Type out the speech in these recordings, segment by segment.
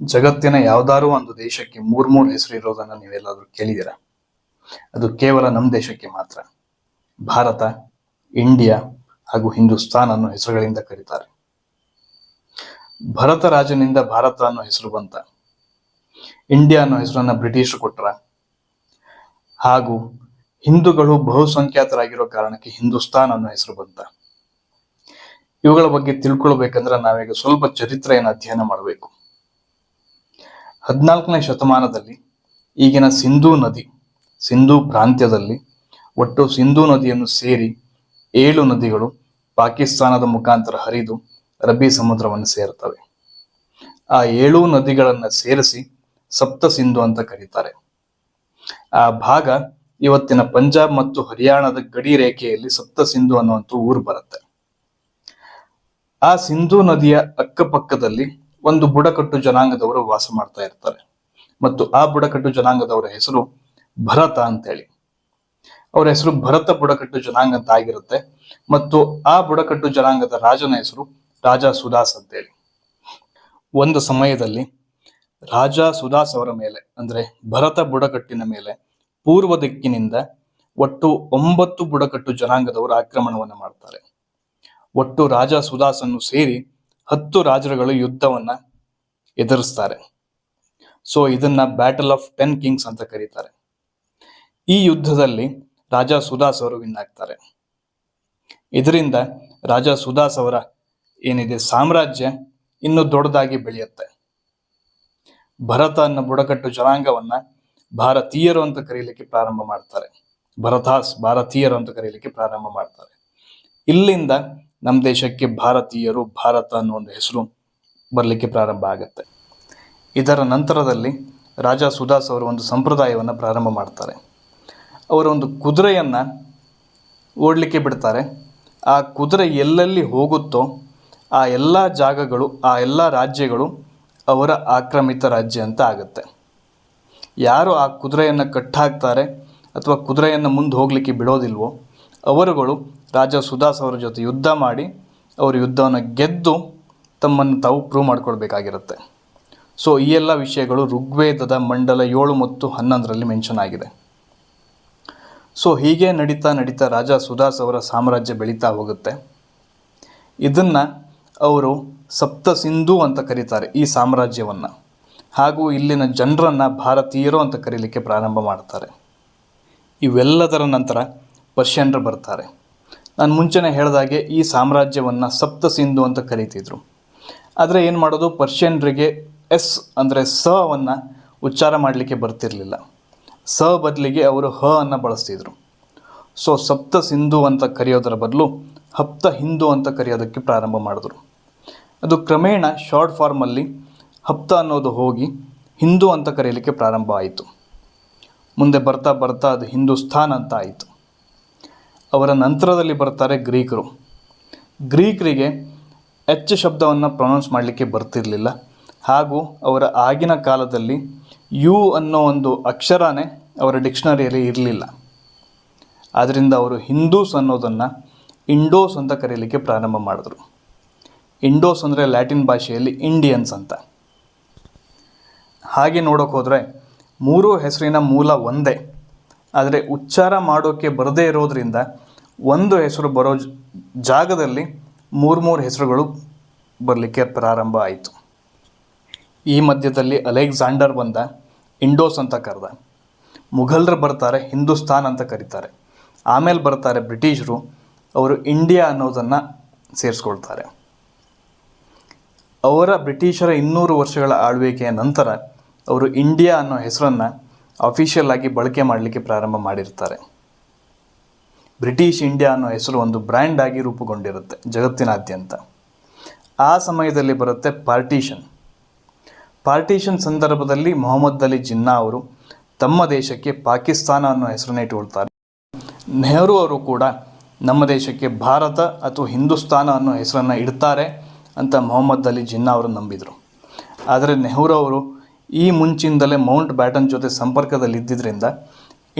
ಜಗತ್ತಿನ ಯಾವ್ದಾದ್ರು ಒಂದು ದೇಶಕ್ಕೆ ಮೂರ್ ಹೆಸರು ಇರೋದನ್ನ ನೀವೆಲ್ಲಾದ್ರೂ ಕೇಳಿದ್ದೀರಾ? ಅದು ಕೇವಲ ನಮ್ಮ ದೇಶಕ್ಕೆ ಮಾತ್ರ. ಭಾರತ, ಇಂಡಿಯಾ ಹಾಗೂ ಹಿಂದೂಸ್ತಾನ್ ಅನ್ನೋ ಹೆಸರುಗಳಿಂದ ಕರೀತಾರೆ. ಭರತ ರಾಜನಿಂದ ಭಾರತ ಅನ್ನೋ ಹೆಸರು ಬಂತ. ಇಂಡಿಯಾ ಅನ್ನೋ ಹೆಸರನ್ನ ಬ್ರಿಟಿಷರು ಕೊಟ್ರ. ಹಾಗೂ ಹಿಂದೂಗಳು ಬಹುಸಂಖ್ಯಾತರಾಗಿರೋ ಕಾರಣಕ್ಕೆ ಹಿಂದೂಸ್ತಾನ್ ಅನ್ನೋ ಹೆಸರು ಬಂತ. ಇವುಗಳ ಬಗ್ಗೆ ತಿಳ್ಕೊಳ್ಬೇಕಂದ್ರೆ ನಾವೀಗ ಸ್ವಲ್ಪ ಚರಿತ್ರೆಯನ್ನು ಅಧ್ಯಯನ ಮಾಡಬೇಕು. 14ನೇ ಶತಮಾನದಲ್ಲಿ ಈಗಿನ ಸಿಂಧೂ ಪ್ರಾಂತ್ಯದಲ್ಲಿ ಒಟ್ಟು ಸಿಂಧೂ ನದಿಯನ್ನು ಸೇರಿ 7 ನದಿಗಳು ಪಾಕಿಸ್ತಾನದ ಮುಖಾಂತರ ಹರಿದು ಅರಬ್ಬಿ ಸಮುದ್ರವನ್ನು ಸೇರ್ತವೆ. ಆ 7 ನದಿಗಳನ್ನ ಸೇರಿಸಿ ಸಪ್ತ ಸಿಂಧು ಅಂತ ಕರೀತಾರೆ. ಆ ಭಾಗ ಇವತ್ತಿನ ಪಂಜಾಬ್ ಮತ್ತು ಹರಿಯಾಣದ ಗಡಿ ರೇಖೆಯಲ್ಲಿ ಸಪ್ತ ಸಿಂಧು ಅನ್ನುವಂಥ ಊರು ಬರುತ್ತೆ. ಆ ಸಿಂಧೂ ನದಿಯ ಅಕ್ಕಪಕ್ಕದಲ್ಲಿ ಒಂದು ಬುಡಕಟ್ಟು ಜನಾಂಗದವರು ವಾಸ ಮಾಡ್ತಾ ಇರ್ತಾರೆ. ಮತ್ತು ಆ ಬುಡಕಟ್ಟು ಜನಾಂಗದವರ ಹೆಸರು ಭರತ ಅಂತೇಳಿ. ಅವರ ಹೆಸರು ಭರತ ಬುಡಕಟ್ಟು ಜನಾಂಗ ಅಂತ ಆಗಿರುತ್ತೆ. ಮತ್ತು ಆ ಬುಡಕಟ್ಟು ಜನಾಂಗದ ರಾಜನ ಹೆಸರು ರಾಜ ಸುದಾಸ್ ಅಂತೇಳಿ. ಒಂದು ಸಮಯದಲ್ಲಿ ರಾಜ ಸುದಾಸ್ ಅವರ ಮೇಲೆ ಅಂದ್ರೆ ಭರತ ಬುಡಕಟ್ಟಿನ ಮೇಲೆ ಪೂರ್ವ ದಿಕ್ಕಿನಿಂದ ಒಟ್ಟು 9 ಬುಡಕಟ್ಟು ಜನಾಂಗದವರು ಆಕ್ರಮಣವನ್ನು ಮಾಡ್ತಾರೆ. ಒಟ್ಟು ರಾಜ ಸುದಾಸನ್ನು ಸೇರಿ 10 ರಾಜರುಗಳು ಯುದ್ಧವನ್ನ ಎದುರಿಸ್ತಾರೆ. ಸೊ ಇದನ್ನ ಬ್ಯಾಟಲ್ ಆಫ್ 10 ಕಿಂಗ್ಸ್ ಅಂತ ಕರೀತಾರೆ. ಈ ಯುದ್ಧದಲ್ಲಿ ರಾಜ ಸುದಾಸ್ ಅವರು ವಿನ್ ಆಗ್ತಾರೆ. ಇದರಿಂದ ರಾಜ ಸುದಾಸ್ ಅವರ ಏನಿದೆ ಸಾಮ್ರಾಜ್ಯ ಇನ್ನು ದೊಡ್ಡದಾಗಿ ಬೆಳೆಯುತ್ತೆ. ಭರತ ಅನ್ನೋ ಬುಡಕಟ್ಟು ಜನಾಂಗವನ್ನ ಭಾರತೀಯರು ಅಂತ ಕರೀಲಿಕ್ಕೆ ಪ್ರಾರಂಭ ಮಾಡ್ತಾರೆ. ಭಾರತೀಯರು ಅಂತ ಕರೀಲಿಕ್ಕೆ ಪ್ರಾರಂಭ ಮಾಡ್ತಾರೆ. ಇಲ್ಲಿಂದ ನಮ್ಮ ದೇಶಕ್ಕೆ ಭಾರತೀಯರು, ಭಾರತ ಅನ್ನೋ ಒಂದು ಹೆಸರು ಬರಲಿಕ್ಕೆ ಪ್ರಾರಂಭ ಆಗುತ್ತೆ. ಇದರ ನಂತರದಲ್ಲಿ ರಾಜ ಸುದಾಸ್ ಅವರು ಒಂದು ಸಂಪ್ರದಾಯವನ್ನು ಪ್ರಾರಂಭ ಮಾಡ್ತಾರೆ. ಅವರು ಒಂದು ಕುದುರೆಯನ್ನ ಓಡಲಿಕ್ಕೆ ಬಿಡ್ತಾರೆ. ಆ ಕುದುರೆ ಎಲ್ಲೆಲ್ಲಿ ಹೋಗುತ್ತೋ ಆ ಎಲ್ಲ ಜಾಗಗಳು, ಆ ಎಲ್ಲ ರಾಜ್ಯಗಳು ಅವರ ಆಕ್ರಮಿತ ರಾಜ್ಯ ಅಂತ ಆಗುತ್ತೆ. ಯಾರು ಆ ಕುದುರೆಯನ್ನು ಕಟ್ಟಾಕ್ತಾರೆ ಅಥವಾ ಕುದುರೆಯನ್ನು ಮುಂದೆ ಹೋಗ್ಲಿಕ್ಕೆ ಬಿಡೋದಿಲ್ವೋ ಅವರುಗಳು ರಾಜ ಸುದಾಸ್ ಅವರ ಜೊತೆ ಯುದ್ಧ ಮಾಡಿ ಅವರು ಯುದ್ಧವನ್ನು ಗೆದ್ದು ತಮ್ಮನ್ನು ತಾವು ಪ್ರೂವ್ ಮಾಡ್ಕೊಳ್ಬೇಕಾಗಿರುತ್ತೆ. ಸೊ ಈ ಎಲ್ಲ ವಿಷಯಗಳು ಋಗ್ವೇದದ ಮಂಡಲ 7 ಮತ್ತು 11ರಲ್ಲಿ ಮೆನ್ಷನ್ ಆಗಿದೆ. ಸೊ ಹೀಗೆ ನಡೀತಾ ರಾಜ ಸುದಾಸ್ ಅವರ ಸಾಮ್ರಾಜ್ಯ ಬೆಳೀತಾ ಹೋಗುತ್ತೆ. ಇದನ್ನ ಅವರು ಸಪ್ತ ಸಿಂಧು ಅಂತ ಕರೀತಾರೆ ಈ ಸಾಮ್ರಾಜ್ಯವನ್ನ. ಹಾಗೂ ಇಲ್ಲಿನ ಜನರನ್ನ ಭಾರತೀಯರು ಅಂತ ಕರೀಲಿಕ್ಕೆ ಪ್ರಾರಂಭ ಮಾಡ್ತಾರೆ. ಇವೆಲ್ಲದರ ನಂತರ ಪರ್ಷಿಯನ್ರು ಬರ್ತಾರೆ. ನಾನು ಮುಂಚೆನೇ ಹೇಳಿದಾಗೆ ಈ ಸಾಮ್ರಾಜ್ಯವನ್ನ ಸಪ್ತ ಸಿಂಧು ಅಂತ ಕರೀತಿದ್ರು. ಆದರೆ ಏನು ಮಾಡೋದು, ಪರ್ಷಿಯನ್ರಿಗೆ ಎಸ್ ಅಂದರೆ ಸವನ್ನು ಉಚ್ಚಾರ ಮಾಡಲಿಕ್ಕೆ ಬರ್ತಿರ್ಲಿಲ್ಲ. ಸ ಬದಲಿಗೆ ಅವರು ಹ ಅನ್ನು ಬಳಸ್ತಿದ್ರು. ಸೊ ಸಪ್ತ ಸಿಂಧು ಅಂತ ಕರೆಯೋದರ ಬದಲು ಹಪ್ತ ಹಿಂದೂ ಅಂತ ಕರೆಯೋದಕ್ಕೆ ಪ್ರಾರಂಭ ಮಾಡಿದ್ರು. ಅದು ಕ್ರಮೇಣ ಶಾರ್ಟ್ ಫಾರ್ಮಲ್ಲಿ ಹಪ್ತ ಅನ್ನೋದು ಹೋಗಿ ಹಿಂದೂ ಅಂತ ಕರೆಯಲಿಕ್ಕೆ ಪ್ರಾರಂಭ ಆಯಿತು. ಮುಂದೆ ಬರ್ತಾ ಅದು ಹಿಂದೂಸ್ತಾನ್ ಅಂತ ಆಯಿತು. ಅವರ ನಂತರದಲ್ಲಿ ಬರ್ತಾರೆ ಗ್ರೀಕರು. ಗ್ರೀಕರಿಗೆ ಎಚ್ ಶಬ್ದವನ್ನು ಪ್ರೊನೌನ್ಸ್ ಮಾಡಲಿಕ್ಕೆ ಬರ್ತಿರಲಿಲ್ಲ. ಹಾಗೂ ಅವರ ಆಗಿನ ಕಾಲದಲ್ಲಿ ಯು ಅನ್ನೋ ಒಂದು ಅಕ್ಷರನೇ ಅವರ ಡಿಕ್ಷನರಿಯಲ್ಲಿ ಇರಲಿಲ್ಲ. ಆದ್ದರಿಂದ ಅವರು ಹಿಂದೂಸ್ ಅನ್ನೋದನ್ನು ಇಂಡೋಸ್ ಅಂತ ಕರೀಲಿಕ್ಕೆ ಪ್ರಾರಂಭ ಮಾಡಿದ್ರು. ಇಂಡೋಸ್ ಅಂದರೆ ಲ್ಯಾಟಿನ್ ಭಾಷೆಯಲ್ಲಿ ಇಂಡಿಯನ್ಸ್ ಅಂತ. ಹಾಗೆ ನೋಡೋಕೆ ಹೋದರೆ 3 ಹೆಸರಿನ ಮೂಲ ಒಂದೇ. ಆದರೆ ಉಚ್ಚಾರ ಮಾಡೋಕ್ಕೆ ಬರದೇ ಇರೋದ್ರಿಂದ ಒಂದು ಹೆಸರು ಬರೋ ಜಾಗದಲ್ಲಿ 3 ಹೆಸರುಗಳು ಬರಲಿಕ್ಕೆ ಪ್ರಾರಂಭ ಆಯಿತು. ಈ ಮಧ್ಯದಲ್ಲಿ ಅಲೆಕ್ಸಾಂಡರ್ ಬಂದ, ಇಂಡೋಸ್ ಅಂತ ಕರೆದ. ಮುಘಲರು ಬರ್ತಾರೆ, ಹಿಂದೂಸ್ತಾನ್ ಅಂತ ಕರೀತಾರೆ. ಆಮೇಲೆ ಬರ್ತಾರೆ ಬ್ರಿಟಿಷರು, ಅವರು ಇಂಡಿಯಾ ಅನ್ನೋದನ್ನು ಸೇರಿಸ್ಕೊಳ್ತಾರೆ. ಅವರ ಬ್ರಿಟಿಷರ 200 ವರ್ಷಗಳ ಆಳ್ವಿಕೆಯ ನಂತರ ಅವರು ಇಂಡಿಯಾ ಅನ್ನೋ ಹೆಸರನ್ನು ಅಫಿಷಿಯಲ್ ಆಗಿ ಬಳಕೆ ಮಾಡಲಿಕ್ಕೆ ಪ್ರಾರಂಭ ಮಾಡಿರ್ತಾರೆ. ಬ್ರಿಟಿಷ್ ಇಂಡಿಯಾ ಅನ್ನೋ ಹೆಸರು ಒಂದು ಬ್ರ್ಯಾಂಡ್ ಆಗಿ ರೂಪುಗೊಂಡಿರುತ್ತೆ ಜಗತ್ತಿನಾದ್ಯಂತ. ಆ ಸಮಯದಲ್ಲಿ ಬರುತ್ತೆ ಪಾರ್ಟಿಷನ್ ಸಂದರ್ಭದಲ್ಲಿ ಮೊಹಮ್ಮದ್ ಅಲಿ ಜಿನ್ನಾ ಅವರು ತಮ್ಮ ದೇಶಕ್ಕೆ ಪಾಕಿಸ್ತಾನ ಅನ್ನೋ ಹೆಸರನ್ನು ಇಟ್ಟುಕೊಳ್ತಾರೆ. ನೆಹರು ಅವರು ಕೂಡ ನಮ್ಮ ದೇಶಕ್ಕೆ ಭಾರತ ಅಥವಾ ಹಿಂದೂಸ್ತಾನ ಅನ್ನೋ ಹೆಸರನ್ನು ಇಡ್ತಾರೆ ಅಂತ ಮೊಹಮ್ಮದ್ ಅಲಿ ಜಿನ್ನಾ ಅವರು ನಂಬಿದರು. ಆದರೆ ನೆಹರು ಅವರು ಈ ಮುಂಚಿಂದಲೇ ಮೌಂಟ್ ಬ್ಯಾಟನ್ ಜೊತೆ ಸಂಪರ್ಕದಲ್ಲಿದ್ದರಿಂದ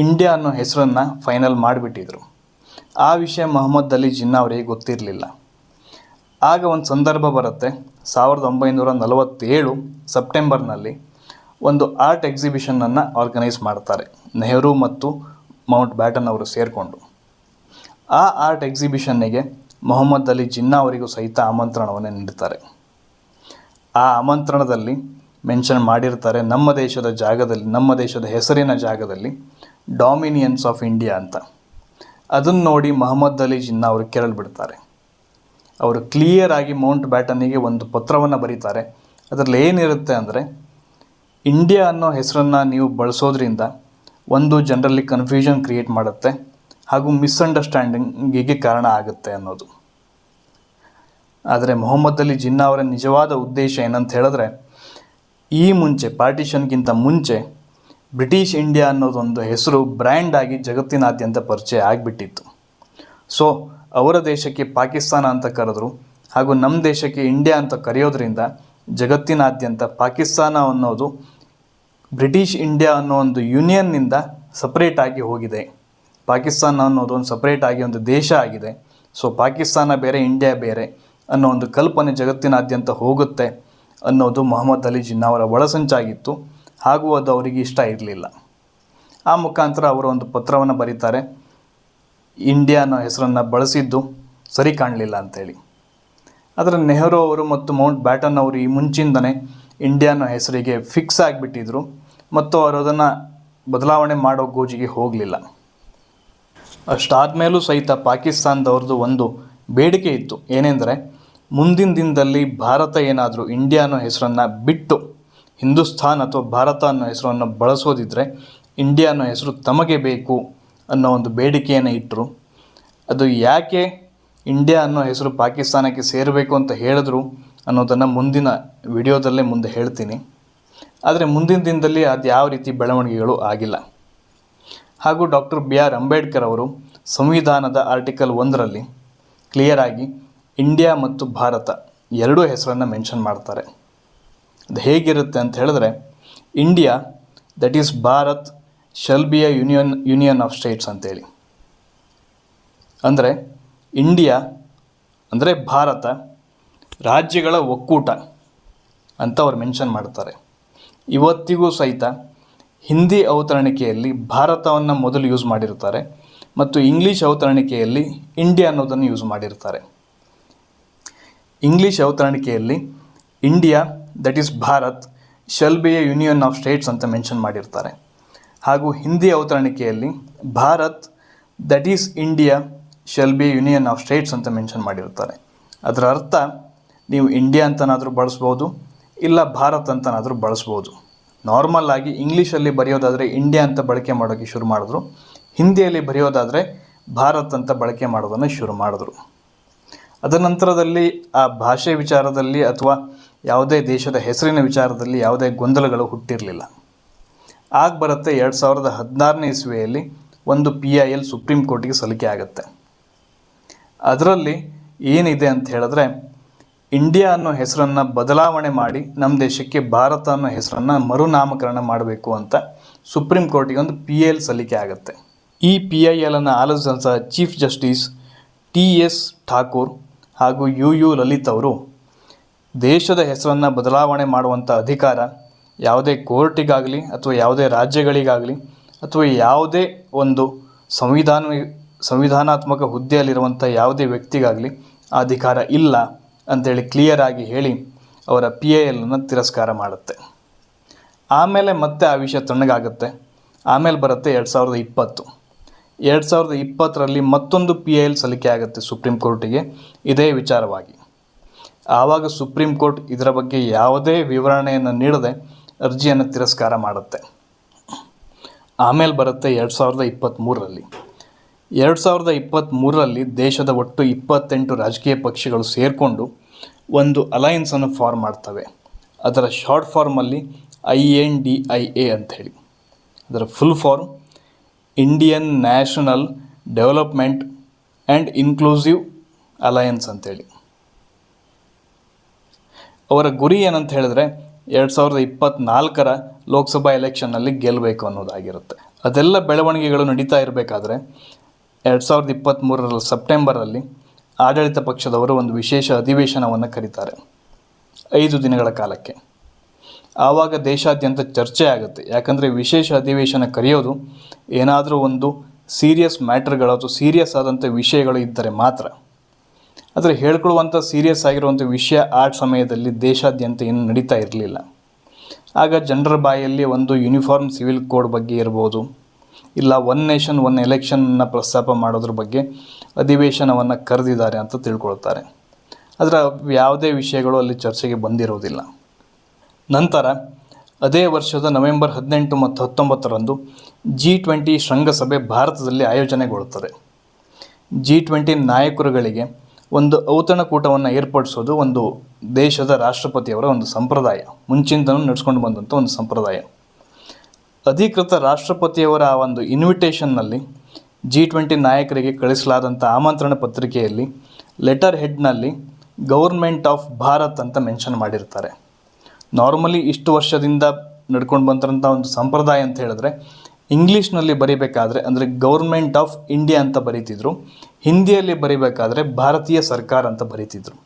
ಇಂಡಿಯಾ ಅನ್ನೋ ಹೆಸರನ್ನು ಫೈನಲ್ ಮಾಡಿಬಿಟ್ಟಿದ್ರು. ಆ ವಿಷಯ ಮೊಹಮ್ಮದ್ ಅಲಿ ಜಿನ್ನಾ ಅವರಿಗೆ ಗೊತ್ತಿರಲಿಲ್ಲ. ಆಗ ಒಂದು ಸಂದರ್ಭ ಬರುತ್ತೆ, 1947 ಸೆಪ್ಟೆಂಬರ್ನಲ್ಲಿ ಒಂದು ಆರ್ಟ್ ಎಕ್ಸಿಬಿಷನನ್ನು ಆರ್ಗನೈಸ್ ಮಾಡ್ತಾರೆ, ನೆಹರು ಮತ್ತು ಮೌಂಟ್ ಬ್ಯಾಟನ್ ಅವರು ಸೇರಿಕೊಂಡು. ಆ ಆರ್ಟ್ ಎಕ್ಸಿಬಿಷನ್ನಿಗೆ ಮೊಹಮ್ಮದ್ ಅಲಿ ಜಿನ್ನಾ ಅವರಿಗೂ ಸಹಿತ ಆಮಂತ್ರಣವನ್ನು ನೀಡ್ತಾರೆ. ಆ ಆಮಂತ್ರಣದಲ್ಲಿ ಮೆನ್ಷನ್ ಮಾಡಿರ್ತಾರೆ, ನಮ್ಮ ದೇಶದ ಜಾಗದಲ್ಲಿ, ನಮ್ಮ ದೇಶದ ಹೆಸರಿನ ಜಾಗದಲ್ಲಿ ಡಾಮಿನಿಯನ್ಸ್ ಆಫ್ ಇಂಡಿಯಾ ಅಂತ. ಅದನ್ನು ನೋಡಿ ಮೊಹಮ್ಮದ್ ಅಲಿ ಜಿನ್ನಾ ಅವರು ಕೆರಳಿಬಿಡ್ತಾರೆ. ಅವರು ಕ್ಲಿಯರ್ ಆಗಿ ಮೌಂಟ್ ಬ್ಯಾಟನ್ನಿಗೆ ಒಂದು ಪತ್ರವನ್ನು ಬರೀತಾರೆ. ಅದರಲ್ಲಿ ಏನಿರುತ್ತೆ ಅಂದರೆ, ಇಂಡಿಯಾ ಅನ್ನೋ ಹೆಸರನ್ನು ನೀವು ಬಳಸೋದ್ರಿಂದ ಒಂದು ಜನರಲ್ಲಿ ಕನ್ಫ್ಯೂಷನ್ ಕ್ರಿಯೇಟ್ ಮಾಡುತ್ತೆ ಹಾಗೂ ಮಿಸ್ಅಂಡರ್ಸ್ಟ್ಯಾಂಡಿಂಗಿಗೆ ಕಾರಣ ಆಗುತ್ತೆ ಅನ್ನೋದು. ಆದರೆ ಮೊಹಮ್ಮದ್ ಅಲಿ ಜಿನ್ನಾ ಅವರ ನಿಜವಾದ ಉದ್ದೇಶ ಏನಂತ ಹೇಳಿದ್ರೆ, ಈ ಮುಂಚೆ ಪಾರ್ಟಿಷನ್ಗಿಂತ ಮುಂಚೆ ಬ್ರಿಟಿಷ್ ಇಂಡಿಯಾ ಅನ್ನೋದೊಂದು ಹೆಸರು ಬ್ರ್ಯಾಂಡ್ ಆಗಿ ಜಗತ್ತಿನಾದ್ಯಂತ ಪರಿಚಯ ಆಗಿಬಿಟ್ಟಿತ್ತು. ಸೊ ಅವರ ದೇಶಕ್ಕೆ ಪಾಕಿಸ್ತಾನ ಅಂತ ಕರೆದ್ರು ಹಾಗೂ ನಮ್ಮ ದೇಶಕ್ಕೆ ಇಂಡಿಯಾ ಅಂತ ಕರೆಯೋದ್ರಿಂದ ಜಗತ್ತಿನಾದ್ಯಂತ ಪಾಕಿಸ್ತಾನ ಅನ್ನೋದು ಬ್ರಿಟಿಷ್ ಇಂಡಿಯಾ ಅನ್ನೋ ಒಂದು ಯೂನಿಯನ್ನಿಂದ ಸಪ್ರೇಟ್ ಆಗಿ ಹೋಗಿದೆ. ಪಾಕಿಸ್ತಾನ ಅನ್ನೋದು ಒಂದು ಸಪ್ರೇಟ್ ಆಗಿ ಒಂದು ದೇಶ ಆಗಿದೆ. ಸೊ ಪಾಕಿಸ್ತಾನ ಬೇರೆ, ಇಂಡಿಯಾ ಬೇರೆ ಅನ್ನೋ ಒಂದು ಕಲ್ಪನೆ ಜಗತ್ತಿನಾದ್ಯಂತ ಹೋಗುತ್ತೆ ಅನ್ನೋದು ಮೊಹಮ್ಮದ್ ಅಲಿ ಜಿನ್ನಾ ಅವರ ಒಳಸಂಚಾಗಿತ್ತು ಹಾಗೂ ಅದು ಅವರಿಗೆ ಇಷ್ಟ ಇರಲಿಲ್ಲ. ಆ ಮುಖಾಂತರ ಅವರು ಒಂದು ಪತ್ರವನ್ನು ಬರೀತಾರೆ, ಇಂಡಿಯಾ ಅನ್ನೋ ಹೆಸರನ್ನು ಬಳಸಿದ್ದು ಸರಿ ಕಾಣಲಿಲ್ಲ ಅಂಥೇಳಿ. ಆದರೆ ನೆಹರು ಅವರು ಮತ್ತು ಮೌಂಟ್ ಬ್ಯಾಟನ್ ಅವರು ಈ ಮುಂಚಿಂದನೇ ಇಂಡಿಯಾ ಅನ್ನೋ ಹೆಸರಿಗೆ ಫಿಕ್ಸ್ ಆಗಿಬಿಟ್ಟಿದ್ರು ಮತ್ತು ಅವರು ಅದನ್ನು ಬದಲಾವಣೆ ಮಾಡೋ ಗೋಜಿಗೆ ಹೋಗಲಿಲ್ಲ. ಅಷ್ಟಾದಮೇಲೂ ಸಹಿತ ಪಾಕಿಸ್ತಾನದವ್ರದ್ದು ಒಂದು ಬೇಡಿಕೆ ಇತ್ತು, ಏನೆಂದರೆ ಮುಂದಿನ ದಿನದಲ್ಲಿ ಭಾರತ ಏನಾದರೂ ಇಂಡಿಯಾ ಅನ್ನೋ ಹೆಸರನ್ನು ಬಿಟ್ಟು ಹಿಂದೂಸ್ತಾನ್ ಅಥವಾ ಭಾರತ ಅನ್ನೋ ಹೆಸರನ್ನು ಬಳಸೋದಿದ್ದರೆ ಇಂಡಿಯಾ ಅನ್ನೋ ಹೆಸರು ತಮಗೆ ಬೇಕು ಅನ್ನೋ ಒಂದು ಬೇಡಿಕೆಯನ್ನು ಇಟ್ಟರು. ಅದು ಯಾಕೆ ಇಂಡಿಯಾ ಅನ್ನೋ ಹೆಸರು ಪಾಕಿಸ್ತಾನಕ್ಕೆ ಸೇರಬೇಕು ಅಂತ ಹೇಳಿದ್ರು ಅನ್ನೋದನ್ನು ಮುಂದಿನ ವಿಡಿಯೋದಲ್ಲೇ ಮುಂದೆ ಹೇಳ್ತೀನಿ. ಆದರೆ ಮುಂದಿನ ದಿನದಲ್ಲಿ ಅದು ಯಾವ ರೀತಿ ಬೆಳವಣಿಗೆಗಳು ಆಗಿಲ್ಲ. ಹಾಗೂ ಡಾಕ್ಟರ್ BR ಅಂಬೇಡ್ಕರ್ ಅವರು ಸಂವಿಧಾನದ ಆರ್ಟಿಕಲ್ 1ರಲ್ಲಿ ಕ್ಲಿಯರ್ ಆಗಿ ಇಂಡಿಯಾ ಮತ್ತು ಭಾರತ ಎರಡೂ ಹೆಸರನ್ನು ಮೆನ್ಷನ್ ಮಾಡ್ತಾರೆ. ಅದು ಹೇಗಿರುತ್ತೆ ಅಂತ ಹೇಳಿದ್ರೆ, India that is Bharat shall be a union of States ಅಂತೇಳಿ. ಅಂದರೆ ಇಂಡಿಯಾ ಅಂದರೆ ಭಾರತ ರಾಜ್ಯಗಳ ಒಕ್ಕೂಟ ಅಂತ ಅವ್ರು ಮೆನ್ಷನ್ ಮಾಡ್ತಾರೆ. ಇವತ್ತಿಗೂ ಸಹಿತ ಹಿಂದಿ ಅವತರಣಿಕೆಯಲ್ಲಿ ಭಾರತವನ್ನು ಮೊದಲು ಯೂಸ್ ಮಾಡಿರ್ತಾರೆ ಮತ್ತು ಇಂಗ್ಲೀಷ್ ಅವತರಣಿಕೆಯಲ್ಲಿ ಇಂಡಿಯಾ ಅನ್ನೋದನ್ನು ಯೂಸ್ ಮಾಡಿರ್ತಾರೆ. ಇಂಗ್ಲೀಷ್ ಅವತರಣಿಕೆಯಲ್ಲಿ India that is Bharat shall be a union of states ಅಂತ ಮೆನ್ಷನ್ ಮಾಡಿರ್ತಾರೆ. ಹಾಗೂ ಹಿಂದಿ ಅವತರಣಿಕೆಯಲ್ಲಿ Bharat that is India shall be a union of states ಅಂತ ಮೆನ್ಷನ್ ಮಾಡಿರ್ತಾರೆ. ಅದರ ಅರ್ಥ ನೀವು ಇಂಡಿಯಾ ಅಂತನಾದರೂ ಬಳಸ್ಬೋದು, ಇಲ್ಲ ಭಾರತ್ ಅಂತನಾದರೂ ಬಳಸ್ಬೋದು. ನಾರ್ಮಲ್ ಆಗಿ ಇಂಗ್ಲೀಷಲ್ಲಿ ಬರೆಯೋದಾದರೆ ಇಂಡಿಯಾ ಅಂತ ಬಳಕೆ ಮಾಡೋಕ್ಕೆ ಶುರು ಮಾಡಿದ್ರು, ಹಿಂದಿಯಲ್ಲಿ ಬರೆಯೋದಾದರೆ ಭಾರತ್ ಅಂತ ಬಳಕೆ ಮಾಡೋದನ್ನು ಶುರು ಮಾಡಿದ್ರು. ಅದರ ನಂತರದಲ್ಲಿ ಆ ಭಾಷೆ ವಿಚಾರದಲ್ಲಿ ಅಥವಾ ಯಾವುದೇ ದೇಶದ ಹೆಸರಿನ ವಿಚಾರದಲ್ಲಿ ಯಾವುದೇ ಗೊಂದಲಗಳು ಹುಟ್ಟಿರಲಿಲ್ಲ. ಆಗ ಬರುತ್ತೆ 2016ನೇ ಇಸ್ವಿಯಲ್ಲಿ ಒಂದು PIL ಸುಪ್ರೀಂ ಕೋರ್ಟಿಗೆ ಸಲ್ಲಿಕೆ ಆಗುತ್ತೆ. ಅದರಲ್ಲಿ ಏನಿದೆ ಅಂತ ಹೇಳಿದ್ರೆ, ಇಂಡಿಯಾ ಅನ್ನೋ ಹೆಸರನ್ನು ಬದಲಾವಣೆ ಮಾಡಿ ನಮ್ಮ ದೇಶಕ್ಕೆ ಭಾರತ ಅನ್ನೋ ಹೆಸರನ್ನು ಮರುನಾಮಕರಣ ಮಾಡಬೇಕು ಅಂತ ಸುಪ್ರೀಂ ಕೋರ್ಟಿಗೆ ಒಂದು PIL ಸಲ್ಲಿಕೆ ಆಗುತ್ತೆ. ಈ PILನ್ನು ಆಲೋಚಿಸಿದ ಚೀಫ್ ಜಸ್ಟಿಸ್ TS ಠಾಕೂರ್ ಹಾಗೂ UU ಲಲಿತ್ ಅವರು ದೇಶದ ಹೆಸರನ್ನು ಬದಲಾವಣೆ ಮಾಡುವಂಥ ಅಧಿಕಾರ ಯಾವುದೇ ಕೋರ್ಟಿಗಾಗಲಿ ಅಥವಾ ಯಾವುದೇ ರಾಜ್ಯಗಳಿಗಾಗಲಿ ಅಥವಾ ಯಾವುದೇ ಒಂದು ಸಂವಿಧಾನಾತ್ಮಕ ಹುದ್ದೆಯಲ್ಲಿರುವಂಥ ಯಾವುದೇ ವ್ಯಕ್ತಿಗಾಗಲಿ ಆ ಅಧಿಕಾರ ಇಲ್ಲ ಅಂಥೇಳಿ ಕ್ಲಿಯರ್ ಆಗಿ ಹೇಳಿ ಅವರ PILನ್ನು ತಿರಸ್ಕಾರ ಮಾಡುತ್ತೆ. ಆಮೇಲೆ ಮತ್ತೆ ಆ ವಿಷಯ ತಣ್ಣಗಾಗುತ್ತೆ. ಆಮೇಲೆ ಬರುತ್ತೆ 2020ರಲ್ಲಿ ಮತ್ತೊಂದು PIL ಸಲ್ಲಿಕೆ ಆಗುತ್ತೆ ಸುಪ್ರೀಂ ಕೋರ್ಟಿಗೆ ಇದೇ ವಿಚಾರವಾಗಿ. ಆವಾಗ ಸುಪ್ರೀಂ ಕೋರ್ಟ್ ಇದರ ಬಗ್ಗೆ ಯಾವುದೇ ವಿವರಣೆಯನ್ನು ನೀಡದೆ ಅರ್ಜಿಯನ್ನು ತಿರಸ್ಕಾರ ಮಾಡುತ್ತೆ. ಆಮೇಲೆ ಬರುತ್ತೆ 2023ರಲ್ಲಿ ದೇಶದ ಒಟ್ಟು 28 ರಾಜಕೀಯ ಪಕ್ಷಗಳು ಸೇರಿಕೊಂಡು ಒಂದು ಅಲಯನ್ಸನ್ನು ಫಾರ್ಮ್ ಮಾಡ್ತವೆ. ಅದರ ಶಾರ್ಟ್ ಫಾರ್ಮಲ್ಲಿ INDIA ಅಂಥೇಳಿ. ಅದರ full form Indian National Development and Inclusive Alliance ಅಂಥೇಳಿ. ಅವರ ಗುರಿ ಏನಂತ ಹೇಳಿದ್ರೆ 2024ರ ಲೋಕಸಭಾ ಎಲೆಕ್ಷನ್ನಲ್ಲಿ ಗೆಲ್ಲಬೇಕು ಅನ್ನೋದಾಗಿರುತ್ತೆ. ಅದೆಲ್ಲ ಬೆಳವಣಿಗೆಗಳು ನಡೀತಾ ಇರಬೇಕಾದ್ರೆ 2023ರ ಸೆಪ್ಟೆಂಬರಲ್ಲಿ ಆಡಳಿತ ಪಕ್ಷದವರು ಒಂದು ವಿಶೇಷ ಅಧಿವೇಶನವನ್ನು ಕರೀತಾರೆ. 5 ದಿನಗಳ ಕಾಲಕ್ಕೆ. ಆವಾಗ ದೇಶಾದ್ಯಂತ ಚರ್ಚೆ ಆಗುತ್ತೆ. ಯಾಕಂದರೆ ವಿಶೇಷ ಅಧಿವೇಶನ ಕರೆಯೋದು ಏನಾದರೂ ಒಂದು ಸೀರಿಯಸ್ ಮ್ಯಾಟ್ರ್ಗಳು ಅಥವಾ ಸೀರಿಯಸ್ ಆದಂಥ ವಿಷಯಗಳು ಇದ್ದರೆ ಮಾತ್ರ. ಆದರೆ ಹೇಳ್ಕೊಳ್ಳುವಂಥ ಸೀರಿಯಸ್ ಆಗಿರುವಂಥ ವಿಷಯ ಆ ಸಮಯದಲ್ಲಿ ದೇಶಾದ್ಯಂತ ಏನು ನಡೀತಾ ಇರಲಿಲ್ಲ. ಆಗ ಜನರ ಬಾಯಲ್ಲಿ ಒಂದು ಯೂನಿಫಾರ್ಮ್ ಸಿವಿಲ್ ಕೋಡ್ ಬಗ್ಗೆ ಇರ್ಬೋದು, ಇಲ್ಲ ಒನ್ ನೇಷನ್ ಒನ್ ಎಲೆಕ್ಷನ್ನ ಪ್ರಸ್ತಾಪ ಮಾಡೋದ್ರ ಬಗ್ಗೆ ಅಧಿವೇಶನವನ್ನು ಕರೆದಿದ್ದಾರೆ ಅಂತ ತಿಳ್ಕೊಳ್ತಾರೆ. ಆದರೆ ಯಾವುದೇ ವಿಷಯಗಳು ಅಲ್ಲಿ ಚರ್ಚೆಗೆ ಬಂದಿರೋದಿಲ್ಲ. ನಂತರ ಅದೇ ವರ್ಷದ ನವೆಂಬರ್ 18 ಮತ್ತು 19ರಂದು G20 ಶೃಂಗಸಭೆ ಭಾರತದಲ್ಲಿ ಆಯೋಜನೆಗೊಳ್ಳುತ್ತದೆ. G20 ನಾಯಕರುಗಳಿಗೆ ಒಂದು ಔತಣಕೂಟವನ್ನು ಏರ್ಪಡಿಸೋದು ಒಂದು ದೇಶದ ರಾಷ್ಟ್ರಪತಿಯವರ ಒಂದು ಸಂಪ್ರದಾಯ, ಮುಂಚಿಂದನೂ ನಡೆಸ್ಕೊಂಡು ಬಂದಂಥ ಒಂದು ಸಂಪ್ರದಾಯ. ಅಧಿಕೃತ ರಾಷ್ಟ್ರಪತಿಯವರ ಆ ಒಂದು ಇನ್ವಿಟೇಷನ್ನಲ್ಲಿ G20 ನಾಯಕರಿಗೆ ಕಳಿಸಲಾದಂಥ ಆಮಂತ್ರಣ ಪತ್ರಿಕೆಯಲ್ಲಿ ಲೆಟರ್ ಹೆಡ್ನಲ್ಲಿ ಗೌರ್ಮೆಂಟ್ ಆಫ್ ಭಾರತ್ ಅಂತ ಮೆನ್ಷನ್ ಮಾಡಿರ್ತಾರೆ. ನಾರ್ಮಲಿ ಇಷ್ಟು ವರ್ಷದಿಂದ ನಡ್ಕೊಂಡು ಬಂದಿರೋಂಥ ಒಂದು ಸಂಪ್ರದಾಯ ಅಂತ ಹೇಳಿದ್ರೆ ಇಂಗ್ಲೀಷ್ನಲ್ಲಿ ಬರೀಬೇಕಾದ್ರೆ ಅಂದರೆ ಗೌರ್ಮೆಂಟ್ ಆಫ್ ಇಂಡಿಯಾ ಅಂತ ಬರೀತಿದ್ರು, ಹಿಂದಿಯಲ್ಲಿ ಬರೀಬೇಕಾದ್ರೆ ಭಾರತೀಯ ಸರ್ಕಾರ ಅಂತ ಬರೀತಿದ್ರು.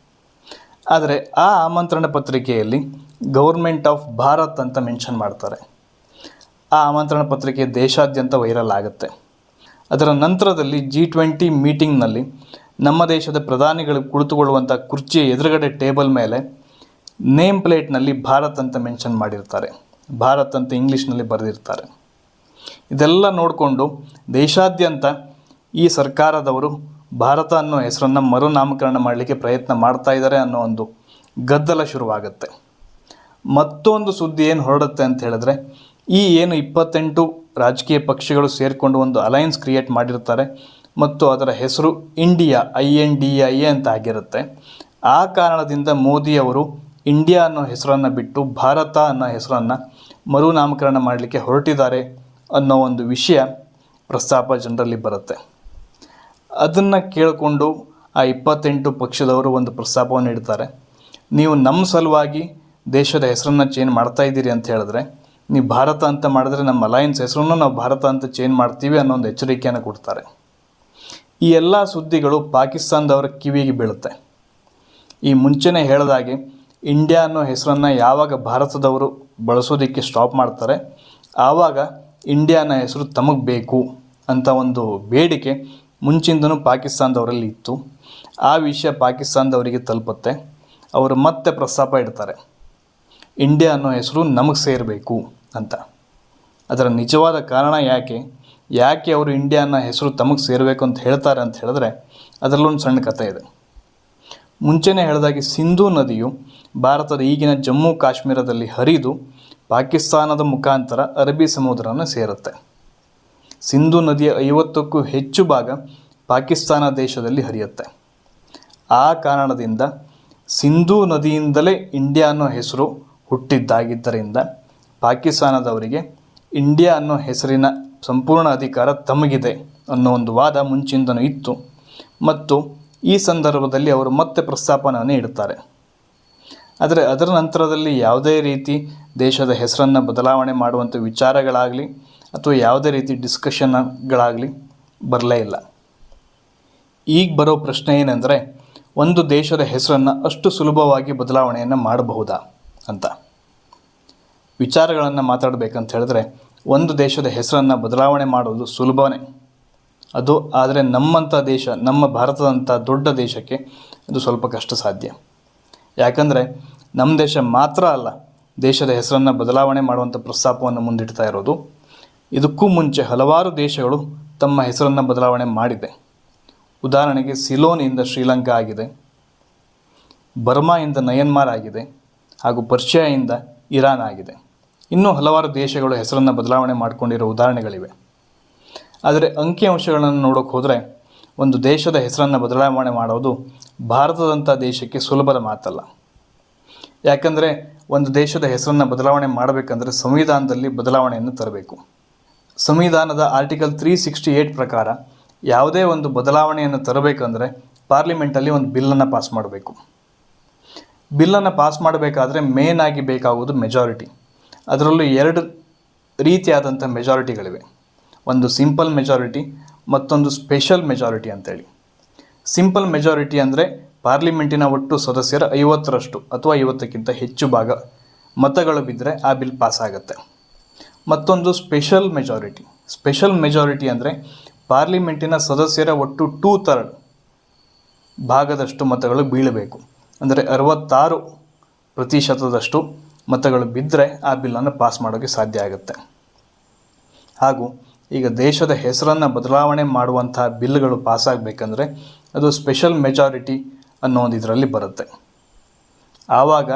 ಆದರೆ ಆ ಆಮಂತ್ರಣ ಪತ್ರಿಕೆಯಲ್ಲಿ ಗೌರ್ಮೆಂಟ್ ಆಫ್ ಭಾರತ್ ಅಂತ ಮೆನ್ಷನ್ ಮಾಡ್ತಾರೆ. ಆ ಆಮಂತ್ರಣ ಪತ್ರಿಕೆ ದೇಶಾದ್ಯಂತ ವೈರಲ್ ಆಗುತ್ತೆ. ಅದರ ನಂತರದಲ್ಲಿ G20 ಮೀಟಿಂಗ್ನಲ್ಲಿ ನಮ್ಮ ದೇಶದ ಪ್ರಧಾನಿಗಳು ಕುಳಿತುಕೊಳ್ಳುವಂಥ ಕುರ್ಚಿಯ ಎದುರುಗಡೆ ಟೇಬಲ್ ಮೇಲೆ ನೇಮ್ ಪ್ಲೇಟ್ನಲ್ಲಿ ಭಾರತ್ ಅಂತ ಮೆನ್ಷನ್ ಮಾಡಿರ್ತಾರೆ, ಭಾರತ್ ಅಂತ ಇಂಗ್ಲೀಷ್ನಲ್ಲಿ ಬರೆದಿರ್ತಾರೆ. ಇದೆಲ್ಲ ನೋಡಿಕೊಂಡು ದೇಶಾದ್ಯಂತ ಈ ಸರ್ಕಾರದವರು ಭಾರತ ಅನ್ನೋ ಹೆಸರನ್ನು ಮರುನಾಮಕರಣ ಮಾಡಲಿಕ್ಕೆ ಪ್ರಯತ್ನ ಮಾಡ್ತಾ ಇದ್ದಾರೆ ಅನ್ನೋ ಒಂದು ಗದ್ದಲ ಶುರುವಾಗುತ್ತೆ. ಮತ್ತೊಂದು ಸುದ್ದಿ ಏನು ಹೊರಡುತ್ತೆ ಅಂತ ಹೇಳಿದ್ರೆ, ಈ ಏನು 28 ರಾಜಕೀಯ ಪಕ್ಷಗಳು ಸೇರಿಕೊಂಡು ಒಂದು ಅಲಯನ್ಸ್ ಕ್ರಿಯೇಟ್ ಮಾಡಿರ್ತಾರೆ ಮತ್ತು ಅದರ ಹೆಸರು ಇಂಡಿಯಾ INDIA ಅಂತ ಆಗಿರುತ್ತೆ. ಆ ಕಾರಣದಿಂದ ಮೋದಿಯವರು ಇಂಡಿಯಾ ಅನ್ನೋ ಹೆಸರನ್ನು ಬಿಟ್ಟು ಭಾರತ ಅನ್ನೋ ಹೆಸರನ್ನು ಮರುನಾಮಕರಣ ಮಾಡಲಿಕ್ಕೆ ಹೊರಟಿದ್ದಾರೆ ಅನ್ನೋ ಒಂದು ವಿಷಯ ಪ್ರಸ್ತಾಪ ಜನರಲ್ಲಿ ಬರುತ್ತೆ. ಅದನ್ನು ಕೇಳಿಕೊಂಡು ಆ 28 ಪಕ್ಷದವರು ಒಂದು ಪ್ರಸ್ತಾಪವನ್ನು ಇಡ್ತಾರೆ. ನೀವು ನಮ್ಮ ಸಲುವಾಗಿ ದೇಶದ ಹೆಸರನ್ನು ಚೇಂಜ್ ಮಾಡ್ತಾ ಇದ್ದೀರಿ ಅಂತ ಹೇಳಿದ್ರೆ, ನೀವು ಭಾರತ ಅಂತ ಮಾಡಿದ್ರೆ ನಮ್ಮ ಅಲಯನ್ಸ್ ಹೆಸರನ್ನು ನಾವು ಭಾರತ ಅಂತ ಚೇಂಜ್ ಮಾಡ್ತೀವಿ ಅನ್ನೋ ಒಂದು ಎಚ್ಚರಿಕೆಯನ್ನು ಕೊಡ್ತಾರೆ. ಈ ಎಲ್ಲ ಸುದ್ದಿಗಳು ಪಾಕಿಸ್ತಾನದವರ ಕಿವಿಗೆ ಬೀಳುತ್ತೆ. ಈ ಮುಂಚೆನೇ ಹೇಳಿದಾಗೆ ಇಂಡಿಯಾ ಅನ್ನೋ ಹೆಸರನ್ನು ಯಾವಾಗ ಭಾರತದವರು ಬಳಸೋದಕ್ಕೆ ಸ್ಟಾಪ್ ಮಾಡ್ತಾರೆ, ಆವಾಗ ಇಂಡಿಯಾ ಅನ್ನೋ ಹೆಸರು ತಮಗೆ ಬೇಕು ಅಂತ ಒಂದು ಬೇಡಿಕೆ ಮುಂಚಿಂದನೂ ಪಾಕಿಸ್ತಾನದವರಲ್ಲಿ ಇತ್ತು. ಆ ವಿಷಯ ಪಾಕಿಸ್ತಾನದವರಿಗೆ ತಲುಪುತ್ತೆ. ಅವರು ಮತ್ತೆ ಪ್ರಸ್ತಾಪ ಇಡ್ತಾರೆ, ಇಂಡಿಯಾ ಅನ್ನೋ ಹೆಸರು ನಮಗೆ ಸೇರಬೇಕು ಅಂತ. ಅದರ ನಿಜವಾದ ಕಾರಣ ಯಾಕೆ ಅವರು ಇಂಡಿಯಾ ಅನ್ನೋ ಹೆಸರು ತಮಗೆ ಸೇರಬೇಕು ಅಂತ ಹೇಳ್ತಾರೆ ಅಂತ ಹೇಳಿದ್ರೆ, ಅದರಲ್ಲೊಂದು ಸಣ್ಣ ಕಥೆ ಇದೆ. ಮುಂಚೆನೇ ಹೇಳಿದಾಗೆ ಸಿಂಧೂ ನದಿಯು ಭಾರತದ ಈಗಿನ ಜಮ್ಮು ಕಾಶ್ಮೀರದಲ್ಲಿ ಹರಿದು ಪಾಕಿಸ್ತಾನದ ಮುಖಾಂತರ ಅರಬ್ಬಿ ಸಮುದ್ರವನ್ನು ಸೇರುತ್ತೆ. ಸಿಂಧೂ ನದಿಯ 50ಕ್ಕೂ ಹೆಚ್ಚು ಭಾಗ ಪಾಕಿಸ್ತಾನ ದೇಶದಲ್ಲಿ ಹರಿಯುತ್ತೆ. ಆ ಕಾರಣದಿಂದ ಸಿಂಧೂ ನದಿಯಿಂದಲೇ ಇಂಡಿಯಾ ಅನ್ನೋ ಹೆಸರು ಹುಟ್ಟಿದ್ದಾಗಿದ್ದರಿಂದ ಪಾಕಿಸ್ತಾನದವರಿಗೆ ಇಂಡಿಯಾ ಅನ್ನೋ ಹೆಸರಿನ ಸಂಪೂರ್ಣ ಅಧಿಕಾರ ತಮಗಿದೆ ಅನ್ನೋ ಒಂದು ವಾದ ಮುಂಚಿಂದನೂ ಇತ್ತು ಮತ್ತು ಈ ಸಂದರ್ಭದಲ್ಲಿ ಅವರು ಮತ್ತೆ ಪ್ರಸ್ತಾಪನೆಯನ್ನು ಇಡುತ್ತಾರೆ. ಆದರೆ ಅದರ ನಂತರದಲ್ಲಿ ಯಾವುದೇ ರೀತಿ ದೇಶದ ಹೆಸರನ್ನು ಬದಲಾವಣೆ ಮಾಡುವಂಥ ವಿಚಾರಗಳಾಗಲಿ ಅಥವಾ ಯಾವುದೇ ರೀತಿ ಡಿಸ್ಕಷನ್ಗಳಾಗಲಿ ಬರಲೇ ಇಲ್ಲ. ಈಗ ಬರೋ ಪ್ರಶ್ನೆ ಏನೆಂದರೆ, ಒಂದು ದೇಶದ ಹೆಸರನ್ನು ಅಷ್ಟು ಸುಲಭವಾಗಿ ಬದಲಾವಣೆಯನ್ನು ಮಾಡಬಹುದಾ ಅಂತ ವಿಚಾರಗಳನ್ನು ಮಾತಾಡಬೇಕಂತ ಹೇಳಿದ್ರೆ, ಒಂದು ದೇಶದ ಹೆಸರನ್ನು ಬದಲಾವಣೆ ಮಾಡೋದು ಸುಲಭನೇ ಅದು. ಆದರೆ ನಮ್ಮಂಥ ದೇಶ, ನಮ್ಮ ಭಾರತದಂಥ ದೊಡ್ಡ ದೇಶಕ್ಕೆ ಅದು ಸ್ವಲ್ಪ ಕಷ್ಟ ಸಾಧ್ಯ. ಯಾಕಂದರೆ ನಮ್ಮ ದೇಶ ಮಾತ್ರ ಅಲ್ಲ ದೇಶದ ಹೆಸರನ್ನು ಬದಲಾವಣೆ ಮಾಡುವಂಥ ಪ್ರಸ್ತಾಪವನ್ನು ಮುಂದಿಡ್ತಾ ಇರೋದು. ಇದಕ್ಕೂ ಮುಂಚೆ ಹಲವಾರು ದೇಶಗಳು ತಮ್ಮ ಹೆಸರನ್ನು ಬದಲಾವಣೆ ಮಾಡಿದೆ. ಉದಾಹರಣೆಗೆ ಸಿಲೋನಿಂದ ಶ್ರೀಲಂಕಾ ಆಗಿದೆ, ಬರ್ಮಾಯಿಂದ ನಯನ್ಮಾರ್ ಆಗಿದೆ, ಹಾಗೂ ಪರ್ಷಿಯಾಯಿಂದ ಇರಾನ್ ಆಗಿದೆ. ಇನ್ನೂ ಹಲವಾರು ದೇಶಗಳು ಹೆಸರನ್ನು ಬದಲಾವಣೆ ಮಾಡಿಕೊಂಡಿರೋ ಉದಾಹರಣೆಗಳಿವೆ. ಆದರೆ ಅಂಕಿಅಂಶಗಳನ್ನು ನೋಡೋಕೆ ಹೋದರೆ ಒಂದು ದೇಶದ ಹೆಸರನ್ನು ಬದಲಾವಣೆ ಮಾಡೋದು ಭಾರತದಂಥ ದೇಶಕ್ಕೆ ಸುಲಭದ ಮಾತಲ್ಲ. ಯಾಕಂದರೆ ಒಂದು ದೇಶದ ಹೆಸರನ್ನು ಬದಲಾವಣೆ ಮಾಡಬೇಕಂದ್ರೆ ಸಂವಿಧಾನದಲ್ಲಿ ಬದಲಾವಣೆಯನ್ನು ತರಬೇಕು. ಸಂವಿಧಾನದ ಆರ್ಟಿಕಲ್ 368 ಪ್ರಕಾರ ಯಾವುದೇ ಒಂದು ಬದಲಾವಣೆಯನ್ನು ತರಬೇಕಂದ್ರೆ ಪಾರ್ಲಿಮೆಂಟಲ್ಲಿ ಒಂದು ಬಿಲ್ಲನ್ನು ಪಾಸ್ ಮಾಡಬೇಕು. ಬಿಲ್ಲನ್ನು ಪಾಸ್ ಮಾಡಬೇಕಾದ್ರೆ ಮೇನ್ ಆಗಿ ಬೇಕಾಗುವುದು ಮೆಜಾರಿಟಿ. ಅದರಲ್ಲೂ 2 ರೀತಿಯಾದಂಥ ಮೆಜಾರಿಟಿಗಳಿವೆ. ಒಂದು ಸಿಂಪಲ್ ಮೆಜಾರಿಟಿ, ಮತ್ತೊಂದು ಸ್ಪೆಷಲ್ ಮೆಜಾರಿಟಿ ಅಂತೇಳಿ. ಸಿಂಪಲ್ ಮೆಜಾರಿಟಿ ಅಂದರೆ ಪಾರ್ಲಿಮೆಂಟಿನ ಒಟ್ಟು ಸದಸ್ಯರ 50ರಷ್ಟು ಅಥವಾ 50ಕ್ಕಿಂತ ಹೆಚ್ಚು ಭಾಗ ಮತಗಳು ಬಿದ್ದರೆ ಆ ಬಿಲ್ ಪಾಸ್ ಆಗುತ್ತೆ. ಮತ್ತೊಂದು ಸ್ಪೆಷಲ್ ಮೆಜಾರಿಟಿ ಅಂದರೆ ಪಾರ್ಲಿಮೆಂಟಿನ ಸದಸ್ಯರ ಒಟ್ಟು 2/3 ಭಾಗದಷ್ಟು ಮತಗಳು ಬೀಳಬೇಕು. ಅಂದರೆ 66% ಮತಗಳು ಬಿದ್ದರೆ ಆ ಬಿಲ್ಲನ್ನು ಪಾಸ್ ಮಾಡೋಕ್ಕೆ ಸಾಧ್ಯ ಆಗುತ್ತೆ. ಹಾಗೂ ಈಗ ದೇಶದ ಹೆಸರನ್ನು ಬದಲಾವಣೆ ಮಾಡುವಂತಹ ಬಿಲ್ಗಳು ಪಾಸ್ ಆಗಬೇಕಂದ್ರೆ ಅದು ಸ್ಪೆಷಲ್ ಮೆಜಾರಿಟಿ ಅನ್ನೋ ಒಂದು ಇದರಲ್ಲಿ ಬರುತ್ತೆ. ಆವಾಗ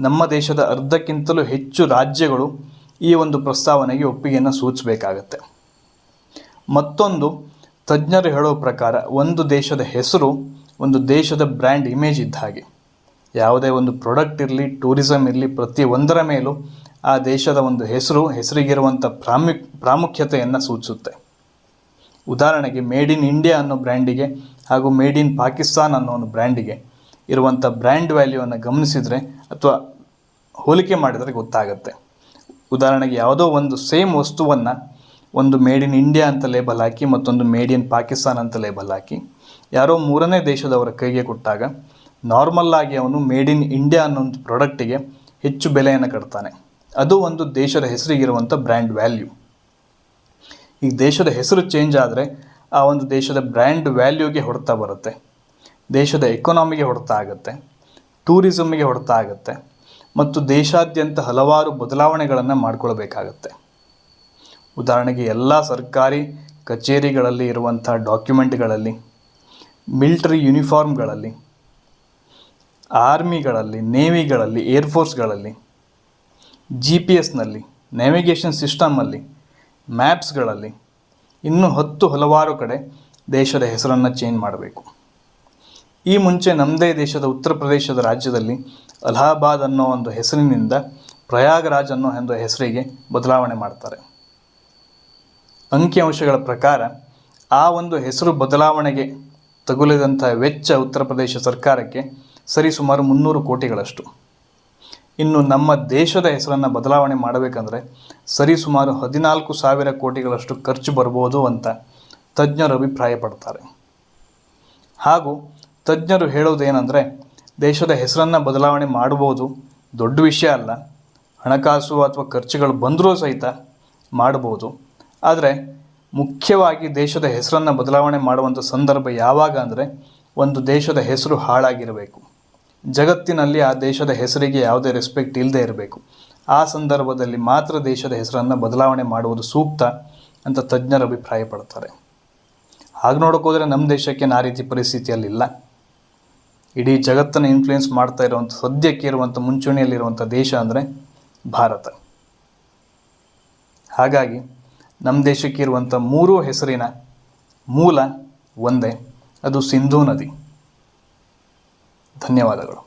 ನಮ್ಮ ದೇಶದ ಅರ್ಧಕ್ಕಿಂತಲೂ ಹೆಚ್ಚು ರಾಜ್ಯಗಳು ಈ ಒಂದು ಪ್ರಸ್ತಾವನೆಗೆ ಒಪ್ಪಿಗೆಯನ್ನು ಸೂಚಿಸಬೇಕಾಗತ್ತೆ. ಮತ್ತೊಂದು, ತಜ್ಞರು ಹೇಳೋ ಪ್ರಕಾರ ಒಂದು ದೇಶದ ಹೆಸರು ಒಂದು ದೇಶದ ಬ್ರ್ಯಾಂಡ್ ಇಮೇಜ್ ಇದ್ದ ಹಾಗೆ. ಯಾವುದೇ ಒಂದು ಪ್ರಾಡಕ್ಟ್ ಇರಲಿ, ಟೂರಿಸಂ ಇರಲಿ, ಪ್ರತಿಯೊಂದರ ಮೇಲೂ ಆ ದೇಶದ ಒಂದು ಹೆಸರಿಗಿರುವಂಥ ಪ್ರಾಮುಖ್ಯತೆಯನ್ನು ಸೂಚಿಸುತ್ತೆ. ಉದಾಹರಣೆಗೆ ಮೇಡ್ ಇನ್ ಇಂಡಿಯಾ ಅನ್ನೋ ಬ್ರ್ಯಾಂಡಿಗೆ ಹಾಗೂ ಮೇಡ್ ಇನ್ ಪಾಕಿಸ್ತಾನ್ ಅನ್ನೋ ಒಂದು ಬ್ರ್ಯಾಂಡಿಗೆ ಇರುವಂಥ ಬ್ರ್ಯಾಂಡ್ ವ್ಯಾಲ್ಯೂವನ್ನು ಗಮನಿಸಿದರೆ ಅಥವಾ ಹೋಲಿಕೆ ಮಾಡಿದರೆ ಗೊತ್ತಾಗುತ್ತೆ. ಉದಾಹರಣೆಗೆ ಯಾವುದೋ ಒಂದು ಸೇಮ್ ವಸ್ತುವನ್ನು ಒಂದು ಮೇಡ್ ಇನ್ ಇಂಡಿಯಾ ಅಂತ ಲೇಬಲ್ ಹಾಕಿ ಮತ್ತೊಂದು ಮೇಡ್ ಇನ್ ಪಾಕಿಸ್ತಾನ್ ಅಂತ ಲೇಬಲ್ ಹಾಕಿ ಯಾರೋ ಮೂರನೇ ದೇಶದವರ ಕೈಗೆ ಕೊಟ್ಟಾಗ ನಾರ್ಮಲ್ಲಾಗಿ ಅವನು ಮೇಡ್ ಇನ್ ಇಂಡಿಯಾ ಅನ್ನೋ ಒಂದು ಪ್ರಾಡಕ್ಟಿಗೆ ಹೆಚ್ಚು ಬೆಲೆಯನ್ನು ಕಟ್ತಾನೆ. ಅದು ಒಂದು ದೇಶದ ಹೆಸರಿಗಿರುವಂಥ ಬ್ರ್ಯಾಂಡ್ ವ್ಯಾಲ್ಯೂ. ಈಗ ದೇಶದ ಹೆಸರು ಚೇಂಜ್ ಆದರೆ ಆ ಒಂದು ದೇಶದ ಬ್ರ್ಯಾಂಡ್ ವ್ಯಾಲ್ಯೂಗೆ ಹೊಡೆತ ಬರುತ್ತೆ, ದೇಶದ ಎಕಾನಮಿಗೆ ಹೊಡೆತ ಆಗುತ್ತೆ, ಟೂರಿಸಮ್ಮಿಗೆ ಹೊಡೆತ ಆಗುತ್ತೆ ಮತ್ತು ದೇಶಾದ್ಯಂತ ಹಲವಾರು ಬದಲಾವಣೆಗಳನ್ನು ಮಾಡಿಕೊಳ್ಬೇಕಾಗತ್ತೆ. ಉದಾಹರಣೆಗೆ ಎಲ್ಲ ಸರ್ಕಾರಿ ಕಚೇರಿಗಳಲ್ಲಿ ಇರುವಂಥ ಡಾಕ್ಯುಮೆಂಟ್ಗಳಲ್ಲಿ, ಮಿಲಿಟರಿ ಯೂನಿಫಾರ್ಮ್ಗಳಲ್ಲಿ, ಆರ್ಮಿಗಳಲ್ಲಿ, ನೇವಿಗಳಲ್ಲಿ, ಏರ್ಫೋರ್ಸ್ಗಳಲ್ಲಿ, GPS ನ್ಯಾವಿಗೇಷನ್ ಸಿಸ್ಟಮಲ್ಲಿ, ಮ್ಯಾಪ್ಸ್ಗಳಲ್ಲಿ ಇನ್ನೂ ಹಲವಾರು ಕಡೆ ದೇಶದ ಹೆಸರನ್ನು ಚೇಂಜ್ ಮಾಡಬೇಕು. ಈ ಮುಂಚೆ ನಮ್ಮದೇ ದೇಶದ ಉತ್ತರ ಪ್ರದೇಶದ ರಾಜ್ಯದಲ್ಲಿ ಅಲಹಾಬಾದ್ ಅನ್ನೋ ಒಂದು ಹೆಸರಿನಿಂದ ಪ್ರಯಾಗರಾಜ್ ಅನ್ನೋ ಒಂದು ಹೆಸರಿಗೆ ಬದಲಾವಣೆ ಮಾಡ್ತಾರೆ. ಅಂಕಿಅಂಶಗಳ ಪ್ರಕಾರ ಆ ಒಂದು ಹೆಸರು ಬದಲಾವಣೆಗೆ ತಗುಲಿದಂಥ ವೆಚ್ಚ ಉತ್ತರ ಪ್ರದೇಶ ಸರ್ಕಾರಕ್ಕೆ ಸರಿಸುಮಾರು 300 ಕೋಟಿಗಳಷ್ಟು. ಇನ್ನು ನಮ್ಮ ದೇಶದ ಹೆಸರನ್ನು ಬದಲಾವಣೆ ಮಾಡಬೇಕಂದ್ರೆ ಸರಿಸುಮಾರು 14,000 ಕೋಟಿಗಳಷ್ಟು ಖರ್ಚು ಬರ್ಬೋದು ಅಂತ ತಜ್ಞರು ಅಭಿಪ್ರಾಯಪಡ್ತಾರೆ. ಹಾಗೂ ತಜ್ಞರು ಹೇಳೋದೇನೆಂದರೆ ದೇಶದ ಹೆಸರನ್ನು ಬದಲಾವಣೆ ಮಾಡ್ಬೋದು, ದೊಡ್ಡ ವಿಷಯ ಅಲ್ಲ, ಹಣಕಾಸು ಅಥವಾ ಖರ್ಚುಗಳು ಬಂದರೂ ಸಹಿತ ಮಾಡ್ಬೋದು. ಆದರೆ ಮುಖ್ಯವಾಗಿ ದೇಶದ ಹೆಸರನ್ನು ಬದಲಾವಣೆ ಮಾಡುವಂಥ ಸಂದರ್ಭ ಯಾವಾಗ ಅಂದರೆ ಒಂದು ದೇಶದ ಹೆಸರು ಹಾಳಾಗಿರಬೇಕು, ಜಗತ್ತಿನಲ್ಲಿ ಆ ದೇಶದ ಹೆಸರಿಗೆ ಯಾವುದೇ ರೆಸ್ಪೆಕ್ಟ್ ಇಲ್ಲದೆ ಇರಬೇಕು. ಆ ಸಂದರ್ಭದಲ್ಲಿ ಮಾತ್ರ ದೇಶದ ಹೆಸರನ್ನು ಬದಲಾವಣೆ ಮಾಡುವುದು ಸೂಕ್ತ ಅಂತ ತಜ್ಞರು ಅಭಿಪ್ರಾಯಪಡ್ತಾರೆ. ಹಾಗೆ ನೋಡೋಕ್ಕೋದ್ರೆ ನಮ್ಮ ದೇಶಕ್ಕೆ ಆ ರೀತಿ ಪರಿಸ್ಥಿತಿಯಲ್ಲಿಲ್ಲ. ಇಡೀ ಜಗತ್ತನ್ನು ಇನ್ಫ್ಲೂಯೆನ್ಸ್ ಮಾಡ್ತಾ ಇರುವಂಥ, ಸದ್ಯಕ್ಕೆ ಇರುವಂಥ ಮುಂಚೂಣಿಯಲ್ಲಿರುವಂಥ ದೇಶ ಅಂದರೆ ಭಾರತ. ಹಾಗಾಗಿ ನಮ್ಮ ದೇಶಕ್ಕೆ ಇರುವಂಥ 3 ಹೆಸರಿನ ಮೂಲ ಒಂದೇ, ಅದು ಸಿಂಧೂ ನದಿ. ಧನ್ಯವಾದಗಳು.